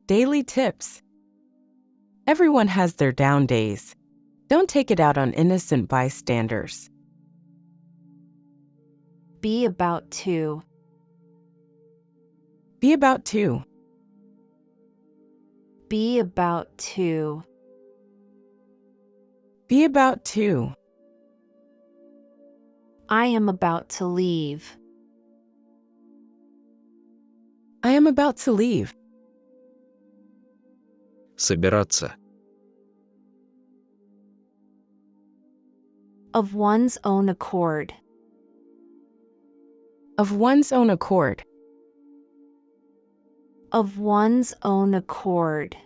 Daily tips. Everyone has their down days. Don't take it out on innocent bystanders. Be about to. Be about to. Be about to. Be about to. I am about to leave. I am about to leave. Собираться. Of one's own accord. Of one's own accord. Of one's own accord.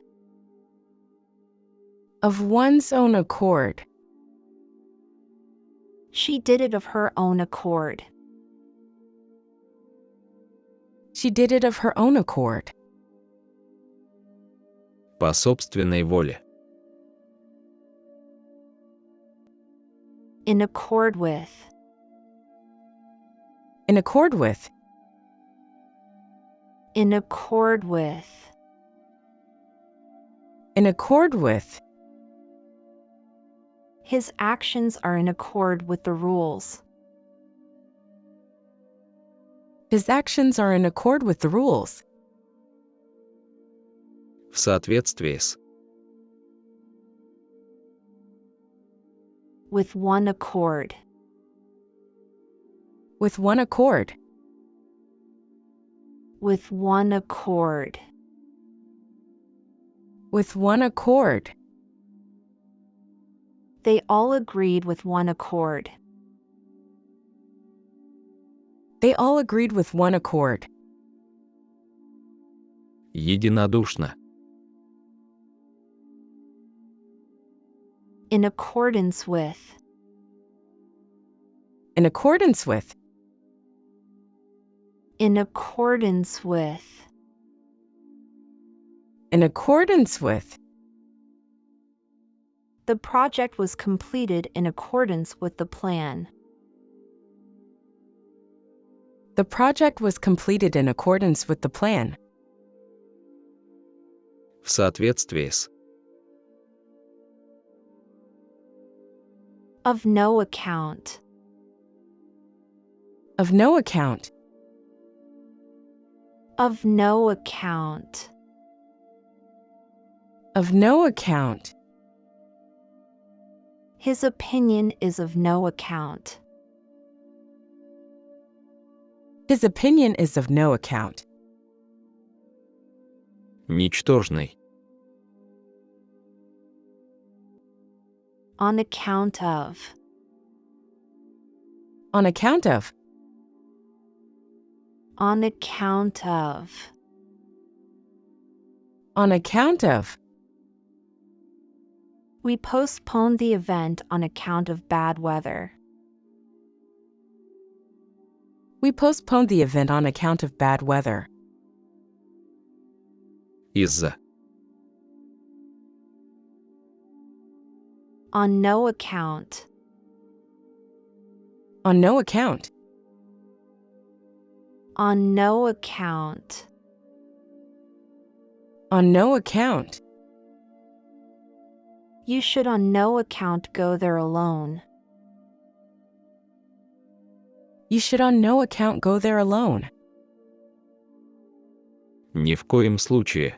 Of one's own accord. She did it of her own accord. She did it of her own accord. По собственной воле. In accord with. In accord with. In accord with. In accord with. His actions are in accord with the rules. His actions are in accord with the rules. В соответствии с. With one accord. With one accord. With one accord. With one accord. They all agreed with one accord. They all agreed with one accord. Единодушно. In accordance with. In accordance with. In accordance with. In accordance with. The project was completed in accordance with the plan. The project was completed in accordance with the plan. В соответствии с. Of no account. Of no account. Of no account. Of no account. His opinion is of no account. His opinion is of no account. Ничтожный. On account of. On account of. On account of. On account of. We postponed the event on account of bad weather. We postponed the event on account of bad weather. Из-за. On no account. On no account. On no account. On no account. You should on no account go there alone. You should on no account go there alone. Ни в коем случае.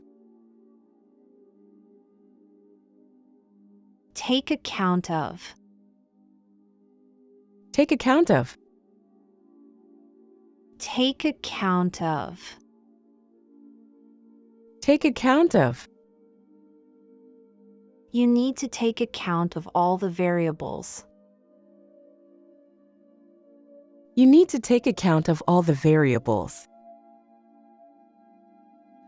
Take account of. Take account of. Take account of. Take account of. You need to take account of all the variables. You need to take account of all the variables.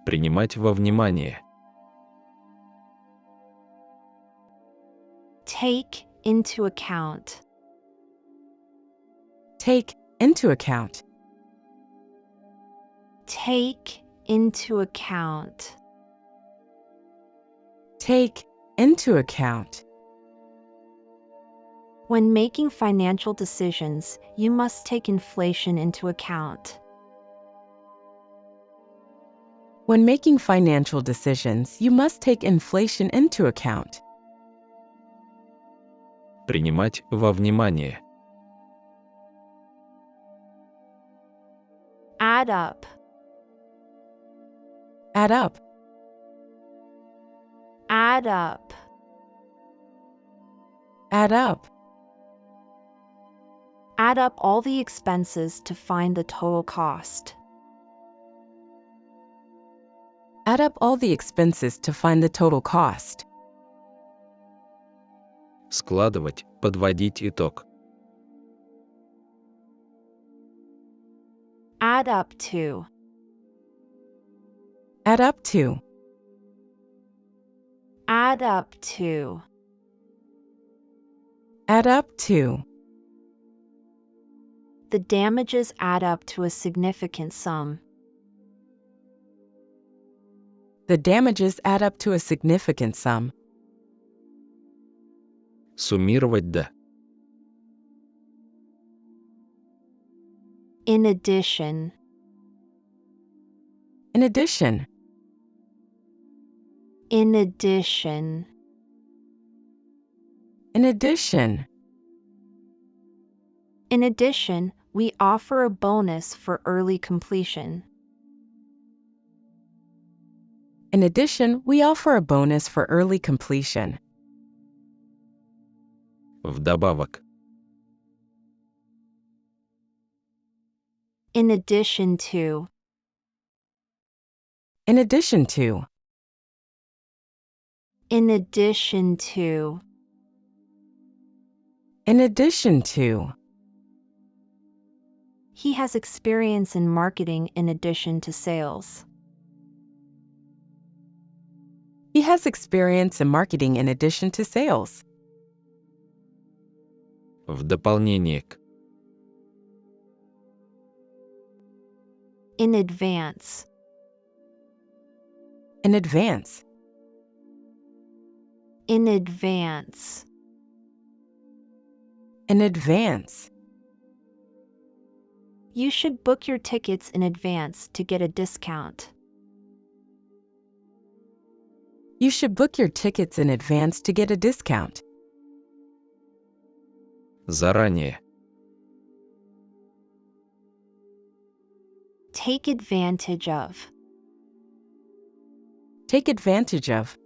Принимать во внимание. Take into account. Take into account. Take into account. Take into account. When making financial decisions, you must take inflation into account. When making financial decisions, you must take inflation into account. Принимать во внимание. Add up. Add up. Add up. Add up. Add up all the expenses to find the total cost. Add up all the expenses to find the total cost. Складывать, подводить итог. Add up to. Add up to. Add up to. Add up to. The damages add up to a significant sum. The damages add up to a significant sum. Суммировать до. In addition. In addition. In addition. In addition. In addition, we offer a bonus for early completion. In addition, we offer a bonus for early completion. Вдобавок. In addition to. In addition to. In addition to. In addition to. He has experience in marketing in addition to sales. He has experience in marketing in addition to sales. В дополнение к. In advance. In advance. In advance. In advance. You should book your tickets in advance to get a discount. You should book your tickets in advance to get a discount. Заранее. Take advantage of. Take advantage of.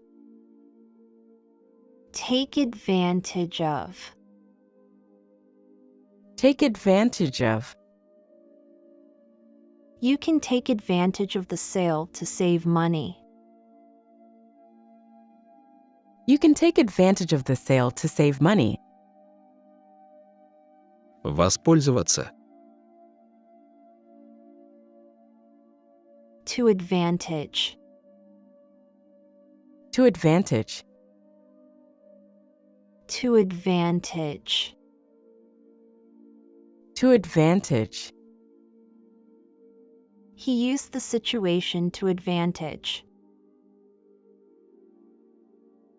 Take advantage of. Take advantage of. You can take advantage of the sale to save money. You can take advantage of the sale to save money. Воспользоваться. To advantage. To advantage. To advantage. To advantage. He used the situation to advantage.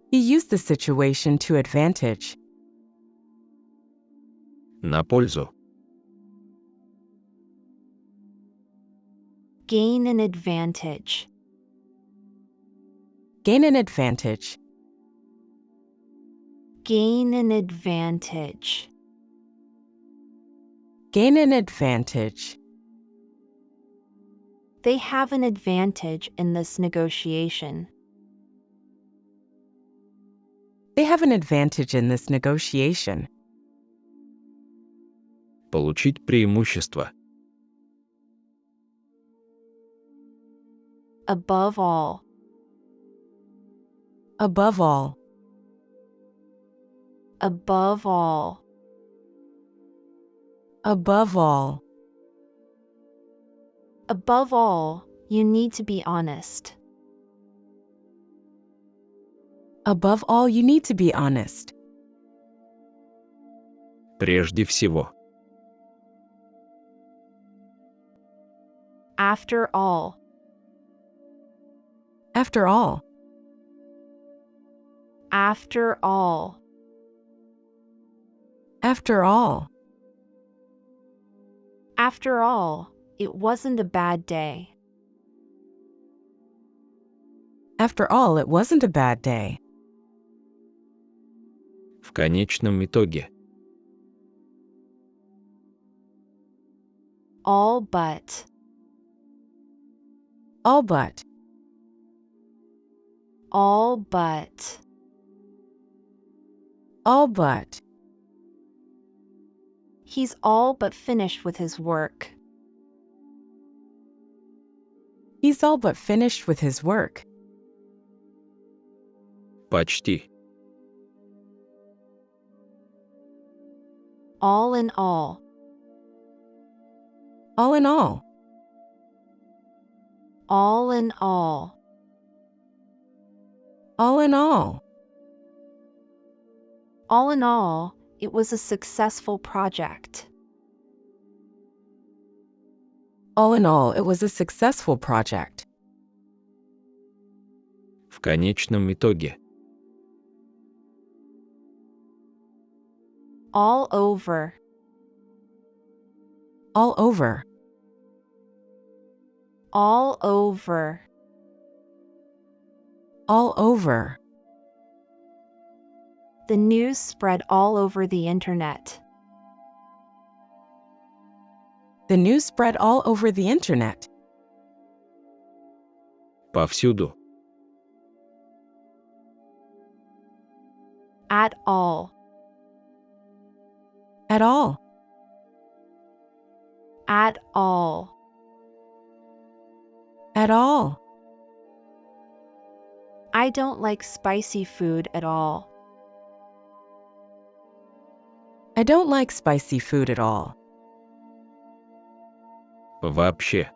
He used the situation to advantage. На пользу. Gain an advantage. Gain an advantage. Gain an advantage. Gain an advantage. They have an advantage in this negotiation. They have an advantage in this negotiation. Получить преимущество. Above all. Above all. Above all. Above all. Above all, you need to be honest. Above all, you need to be honest. Прежде всего. After all. After all. After all. After all. After all, it wasn't a bad day. After all, it wasn't a bad day. В конечном итоге. All but. All but. All but. All but. He's all but finished with his work. He's all but finished with his work. Почти. All in all. All in all. All in all. All in all. All in all, it was a successful project. All in all, it was a successful project. В конечном итоге. All over. All over. All over. All over. The news spread all over the internet. The news spread all over the internet. Повсюду. At all. At all. At all. At all. I don't like spicy food at all. I don't like spicy food at all. Вообще.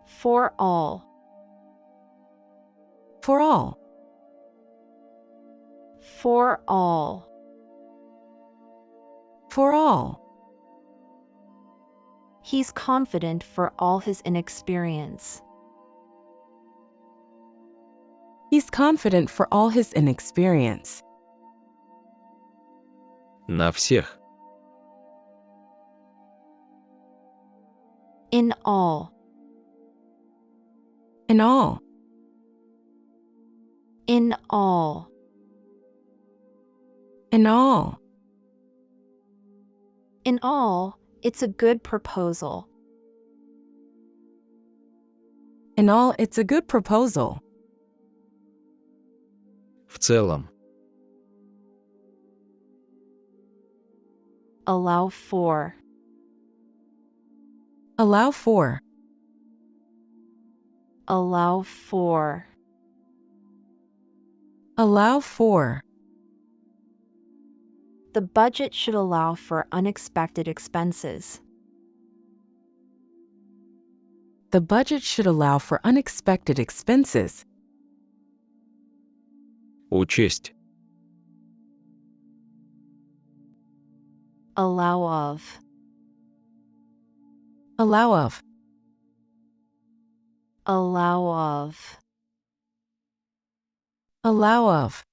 For all. For all. For all. For all. He's confident for all his inexperience. He's confident for all his inexperience. На всех. In all. In all. In all. In all. In all, it's a good proposal. In all, it's a good proposal. В целом. Allow for. Allow for. Allow for. Allow for. The budget should allow for unexpected expenses. The budget should allow for unexpected expenses. Учесть. Allow of. Allow of. Allow of. Allow of.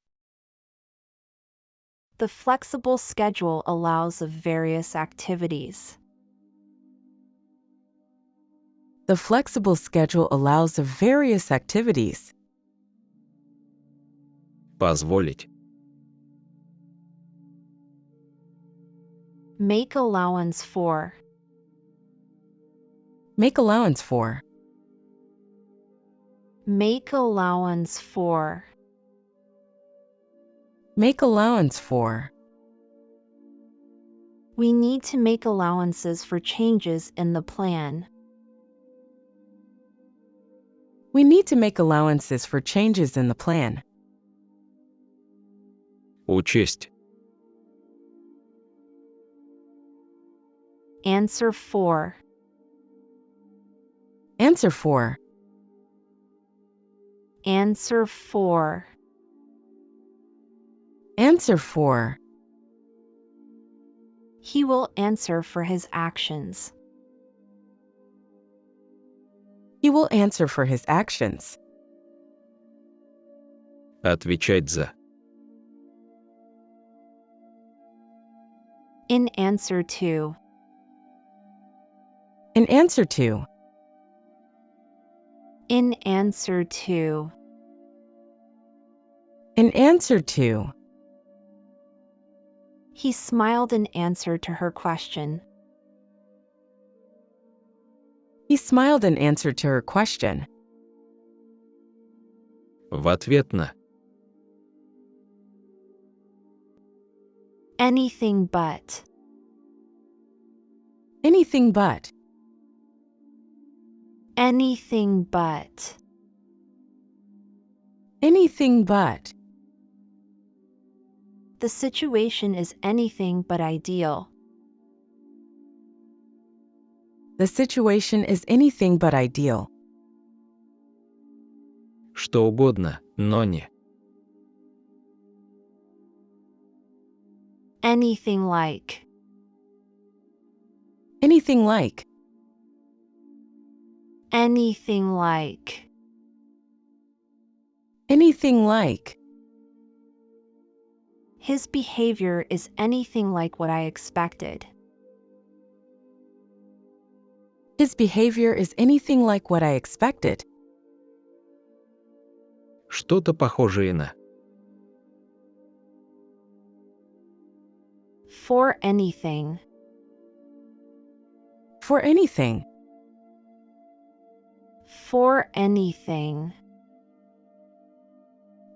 The flexible schedule allows of various activities. The flexible schedule allows of various activities. Позволить. Make allowance for. Make allowance for. Make allowance for. Make allowance for. We need to make allowances for changes in the plan. We need to make allowances for changes in the plan. Учесть. Answer for. Answer for. Answer for. Answer for. He will answer for his actions. He will answer for his actions. Отвечать за. In answer to. In answer to. In answer to. In answer to. He smiled in answer to her question. He smiled in answer to her question. В ответ на. Anything but. Anything but. Anything but. Anything but. The situation is anything but ideal. The situation is anything but ideal. Что угодно, но не. Anything like. Anything like. Anything like. Anything like. His behavior is anything like what I expected. His behavior is anything like what I expected. Что-то похожее на. For anything. For anything. For anything.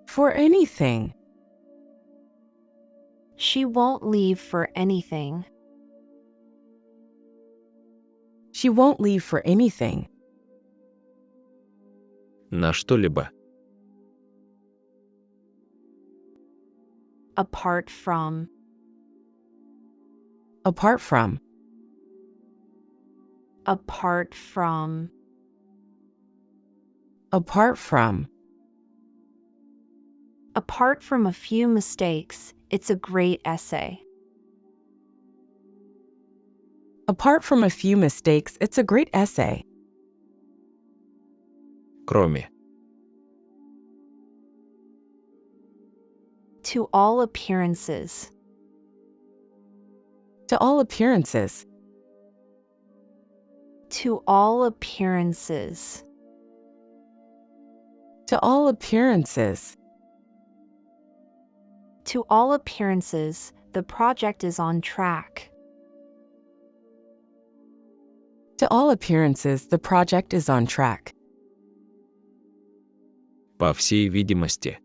For anything. She won't leave for anything. She won't leave for anything. На что-либо. Apart from. Apart from. Apart from. Apart from. Apart from a few mistakes, it's a great essay. Apart from a few mistakes, it's a great essay. Кроме. To all appearances. To all appearances. To all appearances. To all appearances. To all appearances, the project is on track. To all appearances, the project is on track. По всей видимости.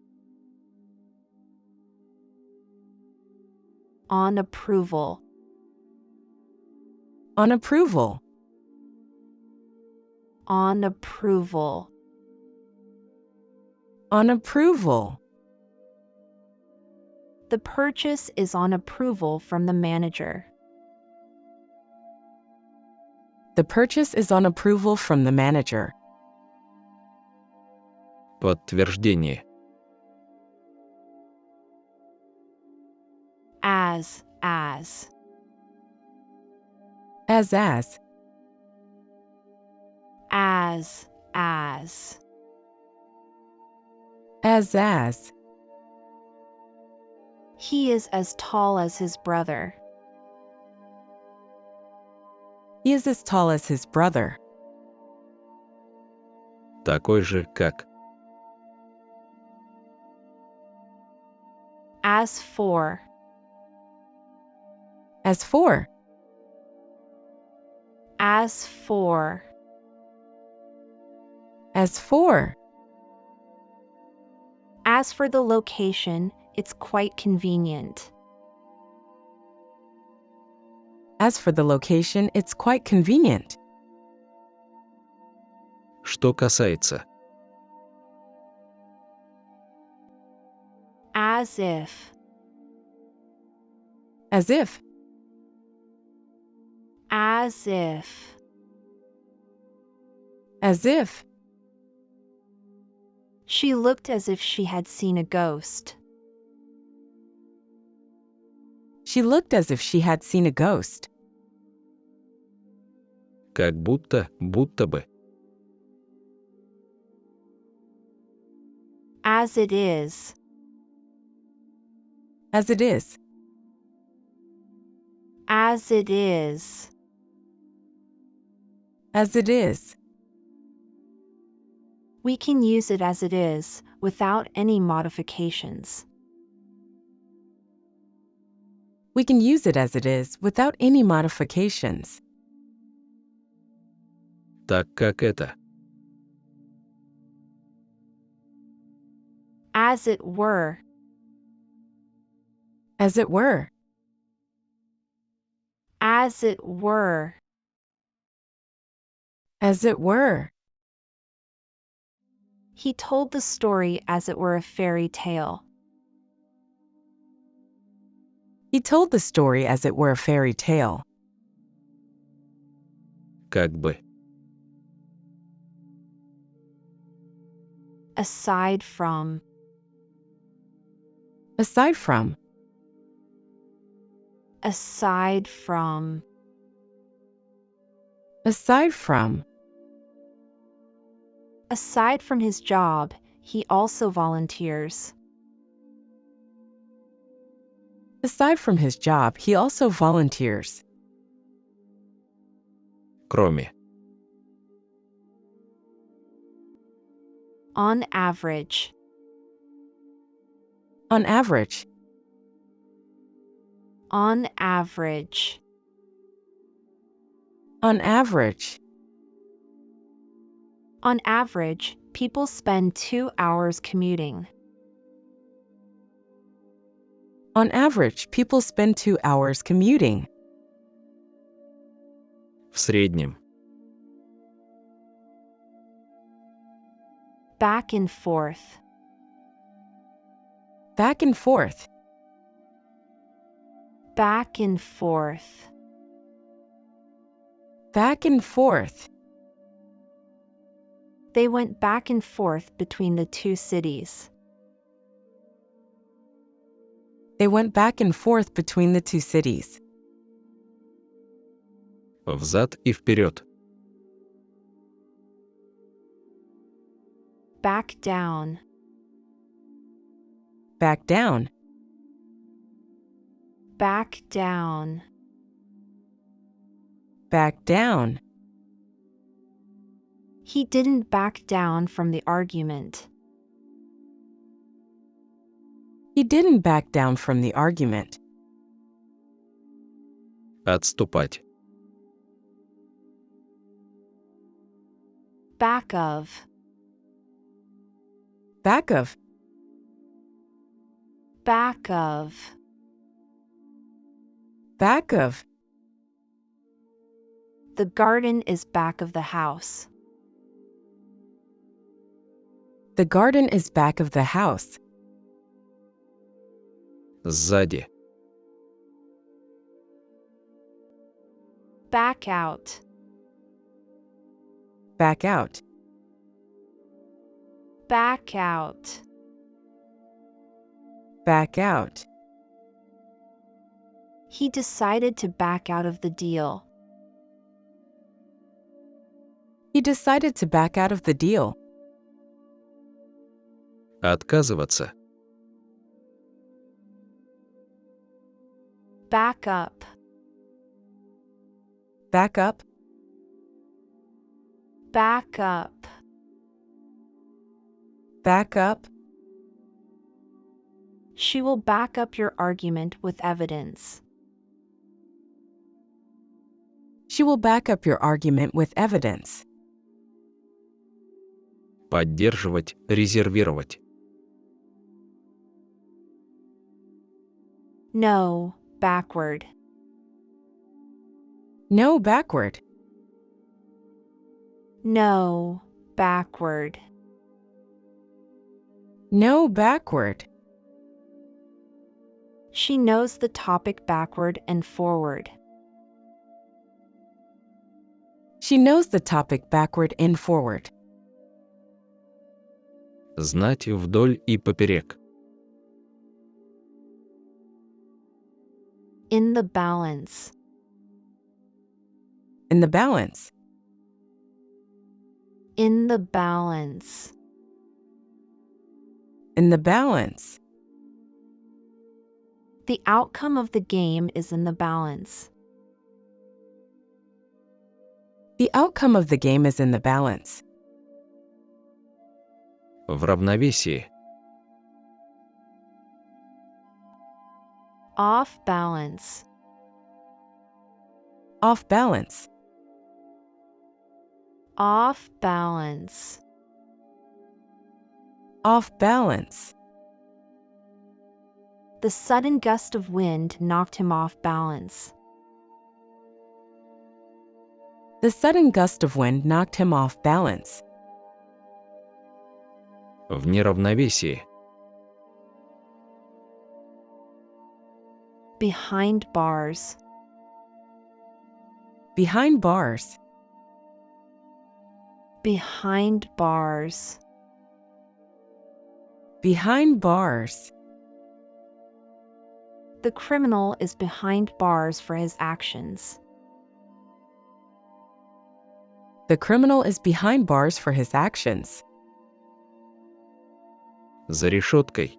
On approval. On approval. On approval. On approval. The purchase is on approval from the manager. The purchase is on approval from the manager. Подтверждение. As. As. As. As. He is as tall as his brother. He is as tall as his brother. Такой же, как. As for. As for. As for. As for. As for the location, it's quite convenient. As for the location, it's quite convenient. Что касается. As if. As if. As if. As if. She looked as if she had seen a ghost. She looked as if she had seen a ghost. Как будто бы. As it is. As it is. As it is. As it is. We can use it as it is, without any modifications. We can use it as it is without any modifications. Так как это. As it were. As it were. As it were. As it were. He told the story as it were a fairy tale. He told the story as it were a fairy tale. Как бы. Aside from. Aside from. Aside from. Aside from. Aside from his job, he also volunteers. Aside from his job, he also volunteers. Кроме. On average. On average. On average. On average. On average, people spend 2 hours commuting. On average, people spend 2 hours commuting. В среднем. Back and forth. Back and forth. Back and forth. Back and forth. They went back and forth between the two cities. They went back and forth between the two cities. Взад и вперед. Back down. Back down. Back down. Back down. He didn't back down from the argument. He didn't back down from the argument. Отступать. Back of. Back of. Back of. Back of. The garden is back of the house. The garden is back of the house. Сзади. Back out. Back out. Back out. Back out. He decided to back out of the deal. He decided to back out of the deal. Отказываться. Back up. Back up. Back up. Back up. She will back up your argument with evidence. She will back up your argument with evidence. Поддерживать, резервировать. No, backward. No, backward. No, backward. No, backward. She knows the topic backward and forward. She knows the topic backward and forward. Знать вдоль и поперек. In the balance. In the balance. In the balance. In the balance. The outcome of the game is in the balance. The outcome of the game is in the balance. В равновесии. Off balance. Off balance. Off balance. Off balance. The sudden gust of wind knocked him off balance. The sudden gust of wind knocked him off balance. В неравновесии. Behind bars. Behind bars. Behind bars. Behind bars. The criminal is behind bars for his actions. The criminal is behind bars for his actions. За решеткой.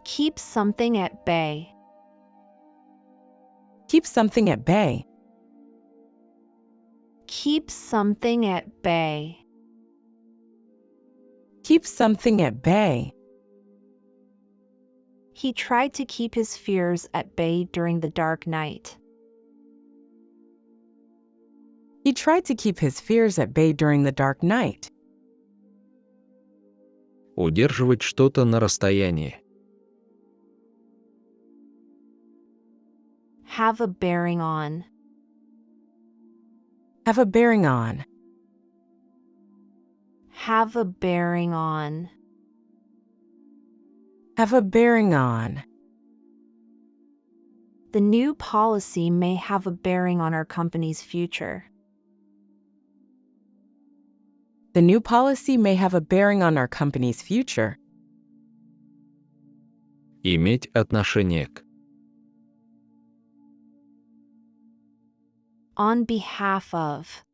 Keep something at bay. Keep something at bay. Keep something at bay. Keep something at bay. He tried to keep his fears at bay during the dark night. He tried to keep his fears at bay during the dark night. Удерживать что-то на расстоянии. Have a bearing on. Have a bearing on. Have a bearing on. Have a bearing on. The new policy may have a bearing on our company's future. The new policy may have a bearing on our company's future. Иметь отношение к. On behalf of.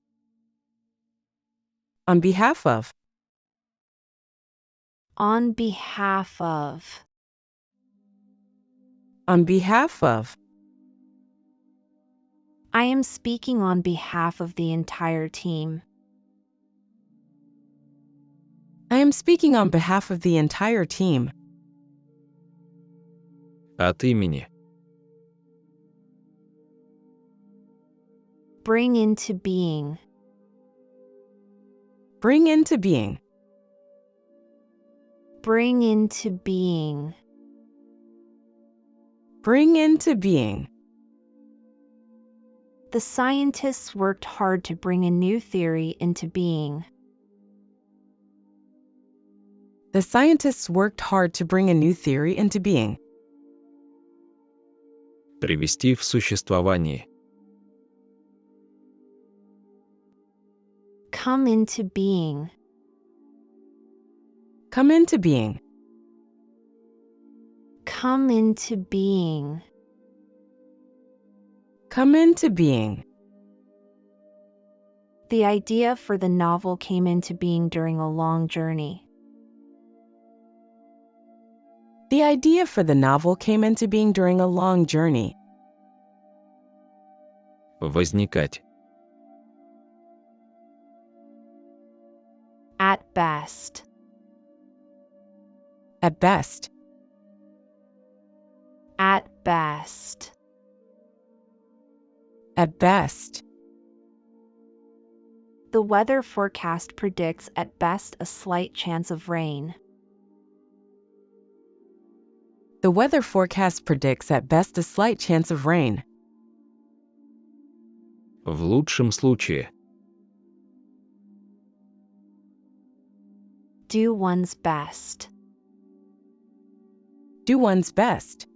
On behalf of. On behalf of. On behalf of. I am speaking on behalf of the entire team. I am speaking on behalf of the entire team. От имени. Bring into being. Bring into being. Bring into being. Bring into being. The scientists worked hard to bring a new theory into being. The scientists worked hard to bring a new theory into being. Привести в существование. Come into being. Come into being. Come into being. Come into being. The idea for the novel came into being during a long journey. The idea for the novel came into being during a long journey. Возникать. At best. At best. At best. At best. The weather forecast predicts at best a slight chance of rain. The weather forecast predicts at best a slight chance of rain. В лучшем случае. Do one's best. Do one's best.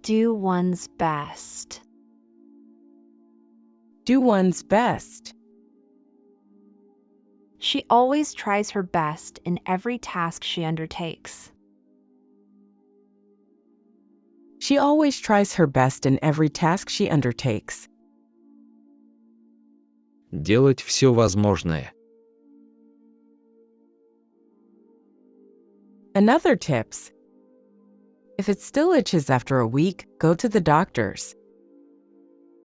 Do one's best. Do one's best. She always tries her best in every task she undertakes. She always tries her best in every task she undertakes. Делать все возможное. Another tips. If it still itches after a week, go to the doctor's.